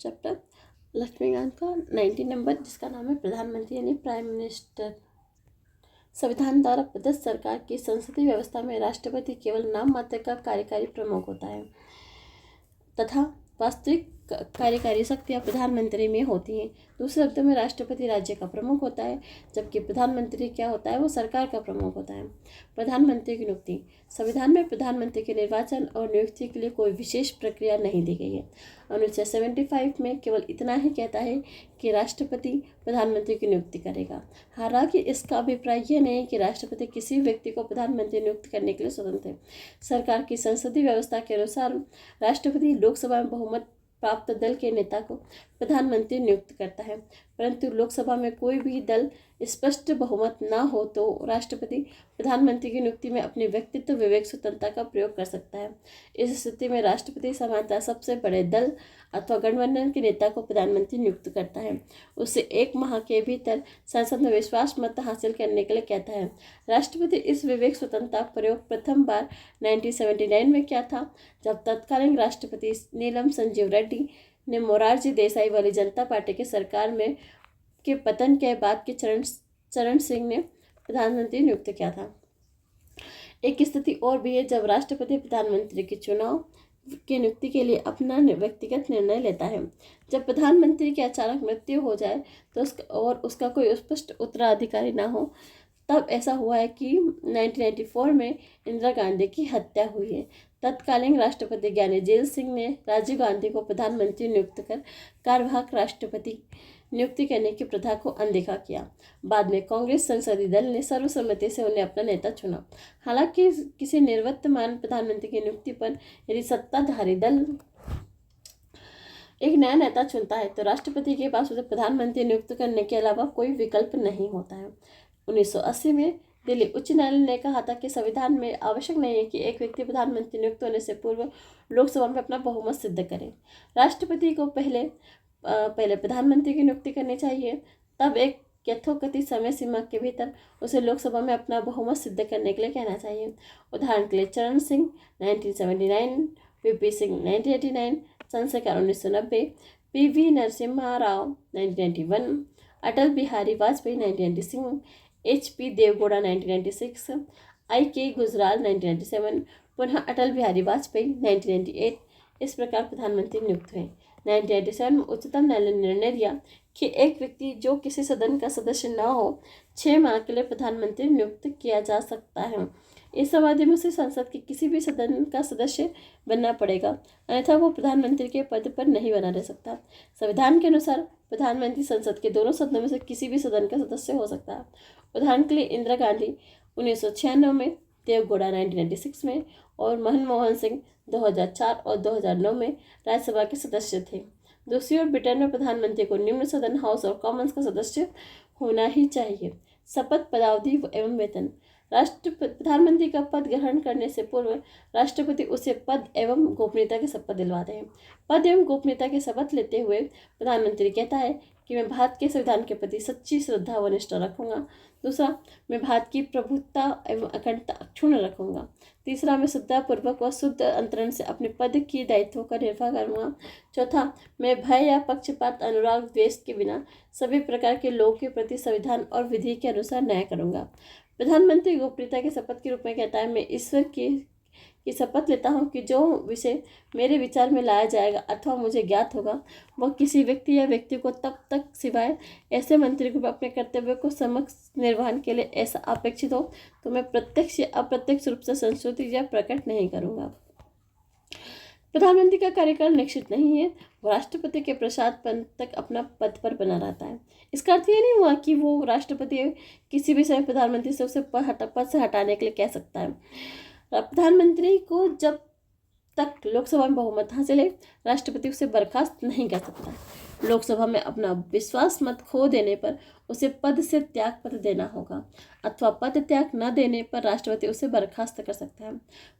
Chapter Laxmikant का 19 number, जिसका नाम है प्रधानमंत्री यानी प्राइम मिनिस्टर। संविधान द्वारा प्रदत्त सरकार की संसदीय व्यवस्था में राष्ट्रपति केवल नाम मात्र का कार्यकारी प्रमुख होता है तथा वास्तविक कार्यकारी शक्तियाँ प्रधानमंत्री में होती हैं। दूसरे शब्दों में राष्ट्रपति राज्य का प्रमुख होता है, जबकि प्रधानमंत्री क्या होता है, वो सरकार का प्रमुख होता है। प्रधानमंत्री की नियुक्ति। संविधान में प्रधानमंत्री के निर्वाचन और नियुक्ति के लिए कोई विशेष प्रक्रिया नहीं दी गई है। अनुच्छेद 75 में केवल इतना ही कहता है कि राष्ट्रपति प्रधानमंत्री की नियुक्ति करेगा। हालांकि इसका अभिप्राय यह नहीं कि राष्ट्रपति किसी व्यक्ति को प्रधानमंत्री नियुक्त करने के लिए स्वतंत्र है। सरकार की संसदीय व्यवस्था के अनुसार राष्ट्रपति लोकसभा में बहुमत प्राप्त दल के नेता को प्रधानमंत्री नियुक्त करता है, परंतु लोकसभा में कोई भी दल स्पष्ट बहुमत न हो तो राष्ट्रपति प्रधानमंत्री की नियुक्ति में अपनी व्यक्तित्व विवेक स्वतंत्रता का प्रयोग कर सकता है। इस स्थिति में राष्ट्रपति सामान्यतः सबसे बड़े दल अथवा गठबंधन के नेता को प्रधानमंत्री नियुक्त करता है। उससे 1 माह के भीतर संसद में विश्वास मत हासिल करने के लिए कहता है। राष्ट्रपति इस विवेक स्वतंत्रता प्रयोग प्रथम बार 1979 में किया था, जब तत्कालीन राष्ट्रपति नीलम संजीव रेड्डी ने मोरारजी देसाई वाली जनता पार्टी के सरकार में के पतन के बाद के चरण सिंह ने प्रधानमंत्री नियुक्त किया था। एक स्थिति और भी है जब राष्ट्रपति प्रधानमंत्री के चुनाव की नियुक्ति के लिए अपना व्यक्तिगत निर्णय लेता है। जब प्रधानमंत्री की अचानक मृत्यु हो जाए तो उसका कोई स्पष्ट उत्तराधिकारी ना हो, तब ऐसा हुआ है कि 1994 में इंदिरा गांधी की हत्या हुई है। तत्कालीन राष्ट्रपति ज्ञानी जेल सिंह ने राजीव गांधी को प्रधानमंत्री नियुक्त कर कार्यवाहक राष्ट्रपति नियुक्ति करने की प्रथा को अनदेखा किया। बाद में कांग्रेस संसदीय दल ने सर्वसम्मति से उन्हें अपना नेता चुना। हालांकि किसी निर्वतमान प्रधानमंत्री की नियुक्ति पर यदि सत्ताधारी दल एक नया नेता चुनता है तो राष्ट्रपति के पास उसे प्रधानमंत्री नियुक्त करने के अलावा कोई विकल्प नहीं होता है। 1980 में दिल्ली उच्च न्यायालय ने कहा था कि संविधान में आवश्यक नहीं है कि एक व्यक्ति प्रधानमंत्री नियुक्त होने से पूर्व लोकसभा में अपना बहुमत सिद्ध करे। राष्ट्रपति को पहले प्रधानमंत्री की नियुक्ति करनी चाहिए, तब एक यथोकथित समय सीमा के भीतर उसे लोकसभा में अपना बहुमत सिद्ध करने के लिए कहना चाहिए। उदाहरण के लिए चरण Singh 1979, VP Singh 1989, Chandrashekhar 1990, PV Narasimha Rao 1991, Atal Bihari Vajpayee 1996, HP Deve Gowda 1996, IK Gujral 1997, पुनः अटल बिहारी वाजपेयी 1998। इस प्रकार प्रधानमंत्री नियुक्त हुए। 1997 में उच्चतम न्यायालय ने निर्णय दिया कि एक व्यक्ति जो किसी सदन का सदस्य न हो 6 माह के लिए प्रधानमंत्री नियुक्त किया जा सकता है। इस अवधि में उसे संसद के किसी भी सदन का सदस्य बनना पड़ेगा, अन्यथा वो प्रधानमंत्री के पद पर नहीं बना रह सकता। संविधान के अनुसार प्रधानमंत्री संसद के दोनों सदनों में से किसी भी सदन का सदस्य हो सकता है। उदाहरण के लिए इंदिरा गांधी 1996 में, देवगौड़ा 1996 में और मनमोहन सिंह 2004 और 2009 में राज्यसभा के सदस्य थे। दूसरी ओर ब्रिटेन में प्रधानमंत्री को निम्न सदन हाउस और कॉमन्स का सदस्य होना ही चाहिए। शपथ, पदावधि एवं वेतन। प्रधानमंत्री का पद ग्रहण करने से पूर्व राष्ट्रपति उसे पद एवं गोपनीयता की शपथ दिलवाते हैं। पद एवं गोपनीयता की शपथ लेते हुए प्रधानमंत्री कहता है कि मैं भारत के संविधान के प्रति सच्ची श्रद्धा व निष्ठा रखूंगा। दूसरा, मैं भारत की प्रभुत्ता एवं अखंडता अक्षुण्ण रखूंगा। तीसरा, मैं श्रद्धापूर्वक व शुद्ध अंतरण से अपने पद की दायित्वों का निर्वाह करूंगा। चौथा, मैं भय या पक्षपात, अनुराग, द्वेष के बिना सभी प्रकार के लोगों के प्रति संविधान और विधि के अनुसार न्याय करूंगा। प्रधानमंत्री गोपनीयता की शपथ के रूप में कहता है, मैं ईश्वर की शपथ लेता हूँ कि जो विषय मेरे विचार में लाया जाएगा अथवा मुझे ज्ञात होगा, वह किसी व्यक्ति या व्यक्ति को तब तक सिवाय ऐसे मंत्री को अपने कर्तव्य को समक्ष निर्वहन के लिए ऐसा अपेक्षित हो तो मैं प्रत्यक्ष या अप्रत्यक्ष रूप से संशोधित या प्रकट नहीं करूँगा। प्रधानमंत्री का कार्यकाल निश्चित नहीं है, वो राष्ट्रपति के प्रसाद तक अपना पद पर बना रहता है। इसका अर्थ ये नहीं हुआ कि वो राष्ट्रपति किसी भी समय प्रधानमंत्री से उसे पद से हटाने के लिए कह सकता है। प्रधानमंत्री को जब तक लोकसभा में बहुमत हासिल है, राष्ट्रपति उसे बर्खास्त नहीं कर सकता। लोकसभा में अपना विश्वास मत खो देने पर उसे पद से त्याग पत्र देना होगा अथवा पद त्याग न देने पर राष्ट्रपति उसे बर्खास्त कर सकता है।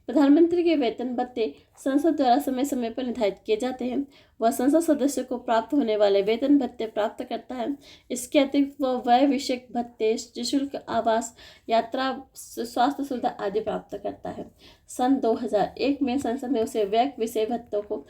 प्रधानमंत्री के वेतन भत्ते संसद द्वारा समय समय पर निर्धारित किए जाते हैं। वह संसद सदस्य को प्राप्त होने वाले वेतन भत्ते प्राप्त करता है। इसके अतिरिक्त वह व्यय विषयक भत्ते, निःशुल्क आवास, यात्रा, स्वास्थ्य सुविधा आदि प्राप्त करता है। सन 2001 में संसद ने उसे व्यय विषय भत्तों को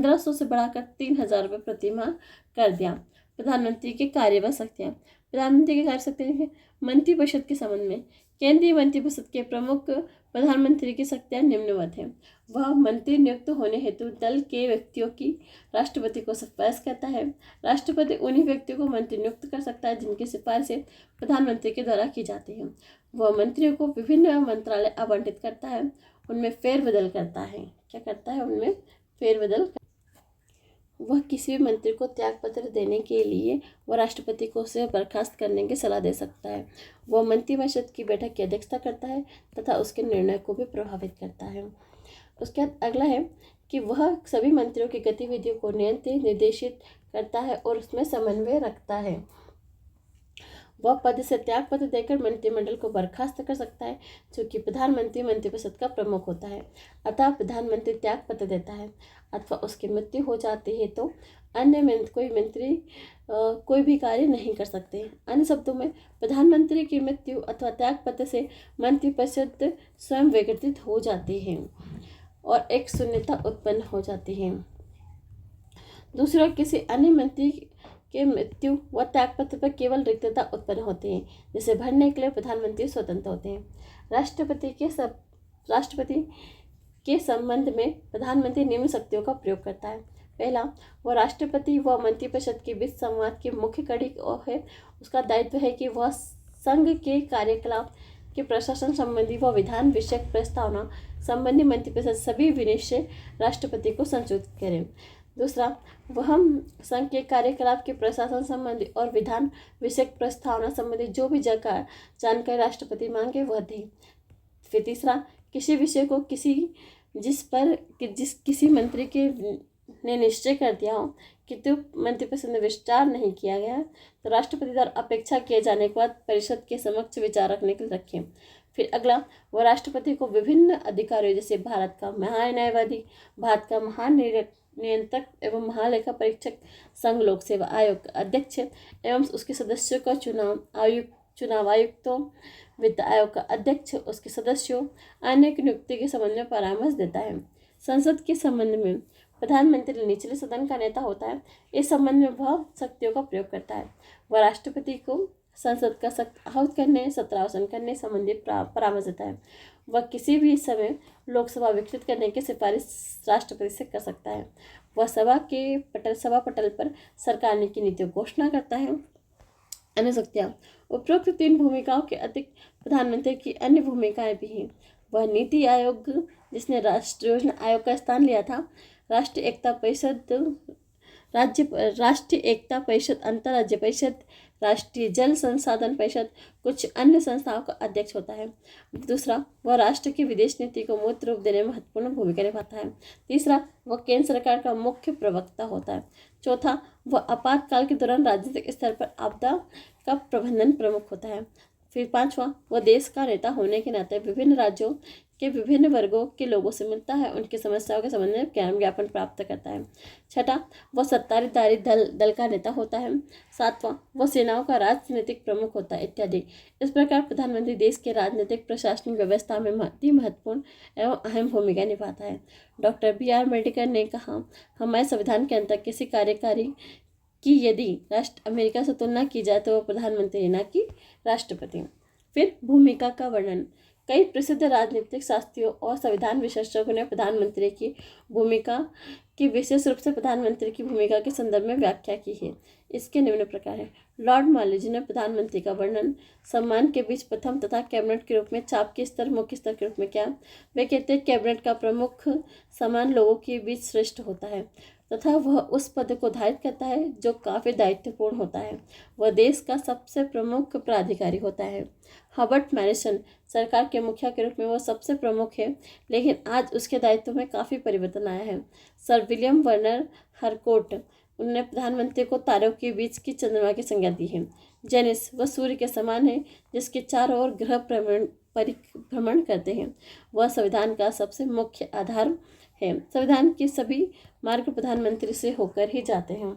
1500 से बढ़ाकर 3000 रुपये प्रति माह कर दिया। प्रधानमंत्री के कार्य व शक्तियाँ। प्रधानमंत्री के कार्य शक्तियाँ हैं। मंत्रिपरिषद के संबंध में केंद्रीय मंत्रिपरिषद के प्रमुख प्रधानमंत्री की शक्तियाँ निम्नवत हैं। वह मंत्री नियुक्त होने हेतु दल के व्यक्तियों की राष्ट्रपति को सिफारिश करता है। राष्ट्रपति उन्हीं व्यक्तियों को मंत्री नियुक्त कर सकता है जिनकी सिफारिशें प्रधानमंत्री के द्वारा की जाती हैं। वह मंत्रियों को विभिन्न मंत्रालय आवंटित करता है, उनमें फेरबदल करता है। क्या करता है? उनमें फेरबदल। वह किसी भी मंत्री को त्यागपत्र देने के लिए वह राष्ट्रपति को उसे बर्खास्त करने की सलाह दे सकता है। वह मंत्रिपरिषद की बैठक की अध्यक्षता करता है तथा उसके निर्णय को भी प्रभावित करता है। उसके बाद अगला है कि वह सभी मंत्रियों की गतिविधियों को नियंत्रित निर्देशित करता है और उसमें समन्वय रखता है। वह पद से त्यागपत्र देकर मंत्रिमंडल को बर्खास्त कर सकता है, क्योंकि प्रधानमंत्री मंत्रिपरिषद का प्रमुख होता है। अतः प्रधानमंत्री त्यागपत्र देता है अथवा उसकी मृत्यु हो जाती है तो अन्य कोई मंत्री कोई भी कार्य नहीं कर सकते। अन्य शब्दों में प्रधानमंत्री की मृत्यु अथवा त्यागपत्र से मंत्रिपरिषद स्वयं विघटित हो जाती है और एक शून्यता उत्पन्न हो जाती है। दूसरा, किसी अन्य मंत्री के मृत्यु व त्यागपत्र पर केवल रिक्तता उत्पन्न होती है, जिसे भरने के लिए प्रधानमंत्री स्वतंत्र होते हैं। राष्ट्रपति के संबंध में प्रधानमंत्री निम्न शक्तियों का प्रयोग करता है। पहला, वह राष्ट्रपति व मंत्रिपरिषद के बीच संवाद की मुख्य कड़ी है। उसका दायित्व है कि वह संघ के कार्यकलाप के प्रशासन संबंधी व विधान विषयक प्रस्तावना संबंधी मंत्रिपरिषद सभी विनिश्चय राष्ट्रपति को संसूचित करें। दूसरा, वह संघ के कार्यकलाप के प्रशासन संबंधी और विधान विषयक प्रस्तावना संबंधी जो भी जानकारी राष्ट्रपति मांगे वह दे। फिर तीसरा, किसी विषय को किसी मंत्री के ने निश्चय कर दिया हो किंतु मंत्रिपरिषद में विस्तार नहीं किया गया तो राष्ट्रपति द्वारा अपेक्षा किए जाने के बाद परिषद के समक्ष विचार रखने के लिए रखें। फिर अगला, वह राष्ट्रपति को विभिन्न अधिकारियों जैसे भारत का महान्यायवादी, भारत का महानियंत्रक एवं महालेखा परीक्षक, संघ लोक सेवा आयोग का अध्यक्ष एवं उसके सदस्यों का चुनाव आयुक्तों, वित्त आयोग का अध्यक्ष, उसके सदस्यों अन्य की नियुक्ति के संबंध में परामर्श देता है। संसद के संबंध में प्रधानमंत्री निचले सदन का नेता होता है। इस संबंध में वह शक्तियों का प्रयोग करता है। वह राष्ट्रपति को संसद का आहूत करने, सत्रावसान करने संबंधी परामर्श देता है। वह किसी भी समय लोकसभा विकसित करने की सिफारिश राष्ट्रपति से कर सकता है। वह सभा पटल पर सरकार की नीतियों घोषणा करता है। अन्य शक्तियाँ। उपरोक्त 3 भूमिकाओं के अतिरिक्त प्रधानमंत्री की अन्य भूमिकाएं भी हैं। वह नीति आयोग, जिसने राष्ट्रीय योजना आयोग का स्थान लिया था, राष्ट्रीय एकता परिषद, अंतर्राज्य परिषद, राष्ट्रीय जल संसाधन परिषद, कुछ अन्य संस्थाओं का अध्यक्ष होता है। दूसरा, वह राष्ट्र की विदेश नीति को मूर्त रूप देने में महत्वपूर्ण भूमिका निभाता है। तीसरा, वह केंद्र सरकार का मुख्य प्रवक्ता होता है। चौथा, वह आपातकाल के दौरान राजनीतिक स्तर पर आपदा का प्रबंधन प्रमुख होता है। फिर पांचवा, वह देश का नेता होने के नाते विभिन्न राज्यों के विभिन्न वर्गों के लोगों से मिलता है, उनकी समस्याओं के संबंध में ज्ञान ज्ञापन प्राप्त करता है। छठा, वह सत्ताधारी दल का नेता होता है। सातवां, वह सेनाओं का राजनीतिक प्रमुख होता है इत्यादि। इस प्रकार प्रधानमंत्री देश के राजनीतिक प्रशासनिक व्यवस्था में महत्वपूर्ण एवं अहम भूमिका निभाता है। डॉक्टर BR अम्बेडकर ने कहा, हमारे संविधान के अंतर्गत किसी कार्यकारी की यदि अमेरिका से तुलना की जाए तो वह प्रधानमंत्री न कि राष्ट्रपति। फिर भूमिका का वर्णन। कई प्रसिद्ध राजनीतिक शास्त्रियों और संविधान विशेषज्ञों ने प्रधानमंत्री की भूमिका की विशेष रूप से प्रधानमंत्री की भूमिका के संदर्भ में व्याख्या की है। इसके निम्न प्रकार है। लॉर्ड मार्लेजी ने प्रधानमंत्री का वर्णन सम्मान के बीच प्रथम तथा कैबिनेट के रूप में चाप के स्तर मुख्य स्तर के रूप में किया। वे कहते हैं कैबिनेट का प्रमुख समान लोगों के बीच श्रेष्ठ होता है तथा वह उस पद को धारित करता है जो काफ़ी दायित्वपूर्ण होता है। वह देश का सबसे प्रमुख प्राधिकारी होता है। हर्बर्ट मैरिसन सरकार के मुखिया के रूप में वह सबसे प्रमुख है, लेकिन आज उसके दायित्व में काफ़ी परिवर्तन आया है। सर विलियम वर्नर हरकोर्ट, उन्होंने प्रधानमंत्री को तारों के बीच की चंद्रमा की संज्ञा दी है। जेनिस, वह सूर्य के समान है जिसके चारों ओर ग्रह परिभ्रमण करते हैं। वह संविधान का सबसे मुख्य आधार है। संविधान के सभी मार्ग प्रधानमंत्री से होकर ही जाते हैं।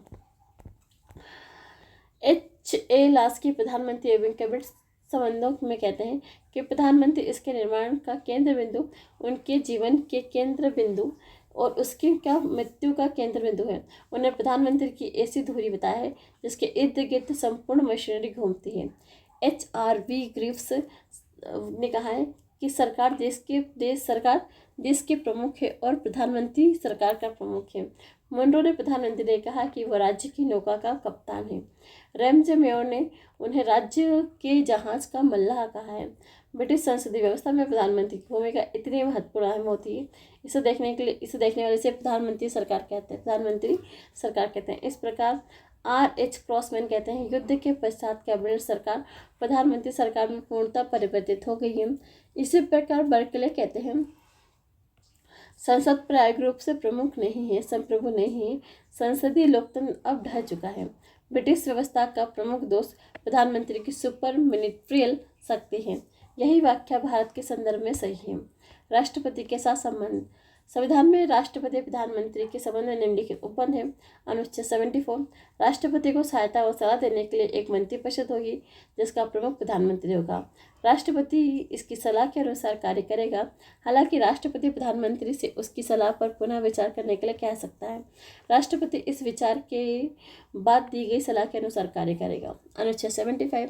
H.A. लास्की प्रधानमंत्री एवं कैबिनेट संबंधों में कहते हैं कि प्रधानमंत्री इसके निर्माण का केंद्र बिंदु, उनके जीवन के केंद्र बिंदु और उसकी क्या मृत्यु का केंद्र बिंदु है। उन्हें प्रधानमंत्री की ऐसी धुरी बताया है जिसके इर्द गिर्द संपूर्ण मशीनरी घूमती है। HRV ग्रीव्स ने कहा है कि सरकार देश के प्रमुख है और प्रधानमंत्री सरकार का प्रमुख है। मुंडो ने प्रधानमंत्री ने कहा कि वह राज्य की नौका का कप्तान है। रैमजे मेयर ने उन्हें राज्य के जहाज का मल्लाह कहा है। ब्रिटिश संसदीय व्यवस्था में प्रधानमंत्री की भूमिका इतनी महत्वपूर्ण अहम होती है, इसे देखने वाले से प्रधानमंत्री सरकार कहते हैं। इस प्रकार R.H. क्रॉसमैन कहते हैं, युद्ध के पश्चात कैबिनेट सरकार प्रधानमंत्री सरकार में पूर्णतः परिवर्तित हो गई है। इसी प्रकार बर्कले कहते हैं, संसद प्रायोगिक रूप से संप्रभु नहीं है। संसदीय लोकतंत्र अब ढह चुका है। ब्रिटिश व्यवस्था का प्रमुख दोष प्रधानमंत्री की सुपर मिनिस्ट्रियल शक्ति है। यही व्याख्या भारत के संदर्भ में सही है। राष्ट्रपति के साथ संबंध। संविधान में राष्ट्रपति प्रधानमंत्री के संबंध में निम्नलिखित उपबंध है। अनुच्छेद 74, राष्ट्रपति को सहायता और सलाह देने के लिए एक मंत्रिपरिषद होगी जिसका प्रमुख प्रधानमंत्री होगा। राष्ट्रपति इसकी सलाह के अनुसार कार्य करेगा। हालांकि राष्ट्रपति प्रधानमंत्री से उसकी सलाह पर पुनः विचार करने के लिए कह सकता है। राष्ट्रपति इस विचार के बाद दी गई सलाह के अनुसार कार्य करेगा। अनुच्छेद 75,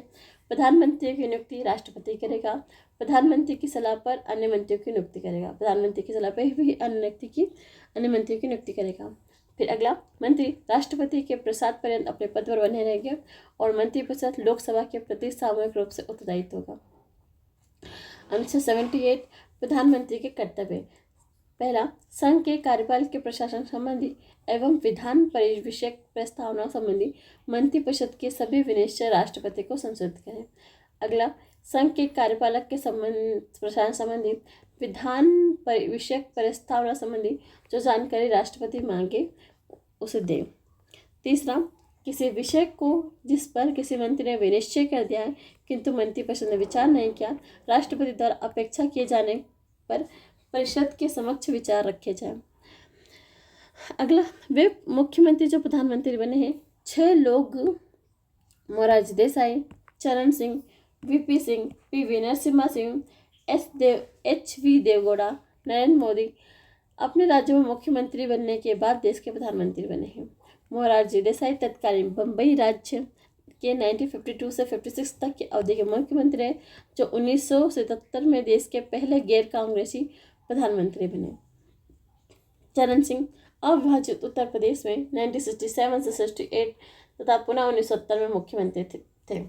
प्रधानमंत्री की नियुक्ति राष्ट्रपति करेगा। प्रधानमंत्री की सलाह पर अन्य मंत्रियों की नियुक्ति करेगा। प्रधानमंत्री की सलाह पर भी अन्य मंत्रियों की नियुक्ति करेगा। फिर अगला, मंत्री राष्ट्रपति के प्रसाद पर्यंत अपने पद पर बने रहेंगे और मंत्रिपरिषद लोकसभा के प्रति सामूहिक रूप से उत्तरदायित्व होगा। अनुच्छेद 78, प्रधानमंत्री के कर्तव्य। पहला, संघ के कार्यपाल के प्रशासन संबंधी एवं विधान विषयक प्रस्तावना संबंधी मंत्रिपरिषद के सभी विनिश्चय राष्ट्रपति को संशोधित करें। अगला, संघ के कार्यपालक के प्रशासन संबंधी विधान विषयक प्रस्तावना संबंधी जो जानकारी राष्ट्रपति मांगे उसे दें। तीसरा, किसी विषय को जिस पर किसी मंत्री ने विनिश्चय कर दिया है किंतु मंत्रिपरिषद ने विचार नहीं किया, राष्ट्रपति द्वारा अपेक्षा किए जाने पर परिषद के समक्ष विचार रखे जाए। अगला, वे मुख्यमंत्री जो प्रधानमंत्री बने हैं 6 लोग मोरारजी देसाई, चरण Singh, VP Singh, PV Narasimha Singh, HV Deve Gowda, Narendra Modi अपने राज्यों में मुख्यमंत्री बनने के बाद देश के प्रधानमंत्री बने हैं। मोरारजी देसाई तत्कालीन बम्बई राज्य के 1952 से 56 तक की अवधि के मुख्यमंत्री हैं, जो 1977 में देश के पहले गैर कांग्रेसी प्रधानमंत्री बने। चरण सिंह अविभाजित उत्तर प्रदेश में 1967 से 68 तथा पुनः 1970 में मुख्यमंत्री थे,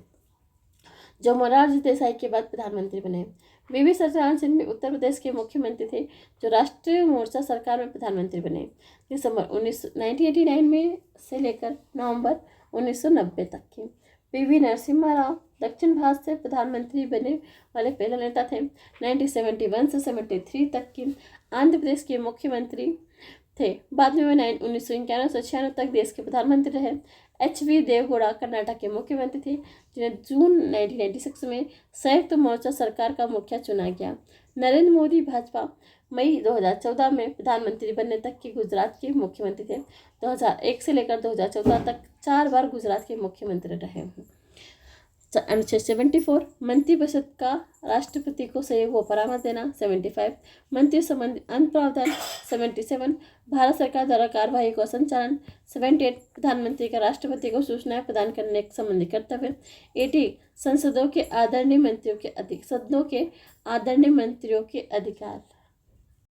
जो मोरारजी देसाई के बाद प्रधानमंत्री बने। VV सत्यनारायण सिंह भी उत्तर प्रदेश के मुख्यमंत्री थे, जो राष्ट्रीय मोर्चा सरकार में प्रधानमंत्री बने दिसंबर 1989 में से लेकर नवंबर 1990 तक की। PV नरसिम्हा राव दक्षिण भारत से प्रधानमंत्री बने वाले पहले नेता थे। 1971 से 73 तक की आंध्र प्रदेश के मुख्यमंत्री थे। बाद में वे 1991 से 96 तक देश के प्रधानमंत्री रहे। HV देवगौड़ा कर्नाटक के मुख्यमंत्री थे, जिन्हें जून 1996 में संयुक्त मोर्चा सरकार का मुखिया चुना गया। नरेंद्र मोदी भाजपा मई 2014 में प्रधानमंत्री बनने तक के गुजरात के मुख्यमंत्री थे। 2001 से लेकर 2014 तक 4 बार गुजरात के मुख्यमंत्री रहे हैं। अनुच्छेद 74, मंत्रिपरिषद का राष्ट्रपति को सहयोग व परामर्श देना। 75, मंत्री संबंधी अन्य प्रावधान। 77, भारत सरकार द्वारा कार्यवाही का संचालन। 78, प्रधानमंत्री का राष्ट्रपति को सूचनाएं प्रदान करने संबंधी कर्तव्य। 80, सदनों के आदरणीय मंत्रियों के अधिकार।